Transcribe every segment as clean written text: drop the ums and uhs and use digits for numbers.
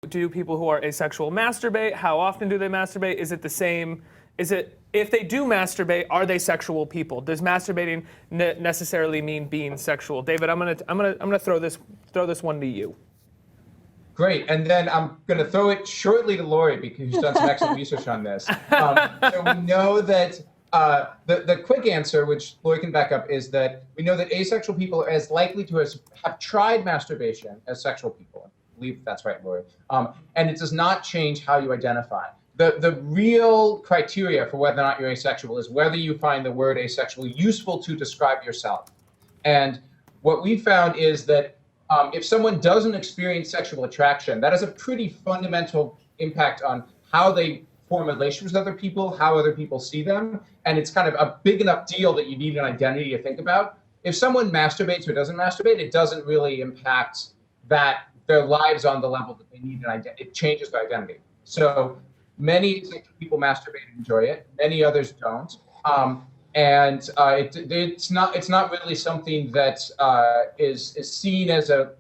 Do people who are asexual masturbate? How often do they masturbate? Is it the same? If they do masturbate, are they sexual people? Does masturbating necessarily mean being sexual? David, I'm gonna throw this one to you. Great, and then I'm going to throw it shortly to Lori because she's done some excellent research on this. So we know that the quick answer, which Lori can back up, is that we know that asexual people are as likely to have tried masturbation as sexual people. I believe that's right, Lori. And it does not change how you identify. The real criteria for whether or not you're asexual is whether you find the word asexual useful to describe yourself. And what we found is that if someone doesn't experience sexual attraction, that has a pretty fundamental impact on how they form relationships with other people, how other people see them, and it's kind of a big enough deal that you need an identity to think about. If someone masturbates or doesn't masturbate, it doesn't really impact their lives on the level that they need an identity. It changes their identity. So many people masturbate and enjoy it, many others don't. And it's not really something that is seen as a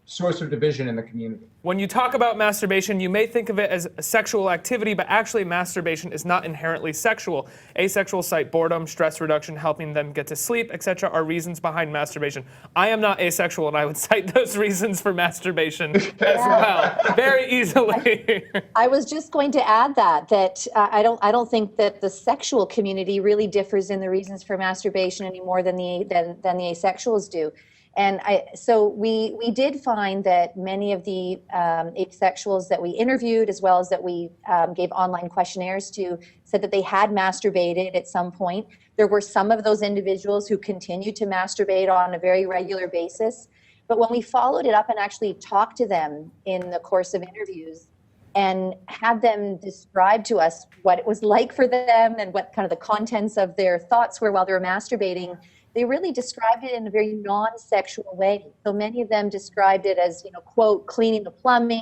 source of division in the community. When you talk about masturbation, you may think of it as a sexual activity, but actually masturbation is not inherently sexual. Asexuals cite boredom, stress reduction, helping them get to sleep, etc. are reasons behind masturbation. I am not asexual, and I would cite those reasons for masturbation as well, very easily. I was just going to add that I don't think that the sexual community really differs in the reasons for masturbation any more than the asexuals do. And so we did find that many of the asexuals that we interviewed, as well as that we gave online questionnaires to, said that they had masturbated at some point. There were some of those individuals who continued to masturbate on a very regular basis. But when we followed it up and actually talked to them in the course of interviews and had them describe to us what it was like for them and what kind of the contents of their thoughts were while they were masturbating, they really described it in a very non-sexual way. So many of them described it as, quote, cleaning the plumbing.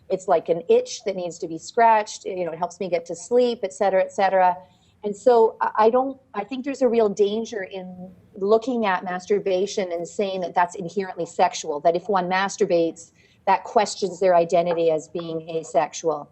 It's like an itch that needs to be scratched. It helps me get to sleep, et cetera, et cetera. And so I think there's a real danger in looking at masturbation and saying that that's inherently sexual, that if one masturbates, that questions their identity as being asexual.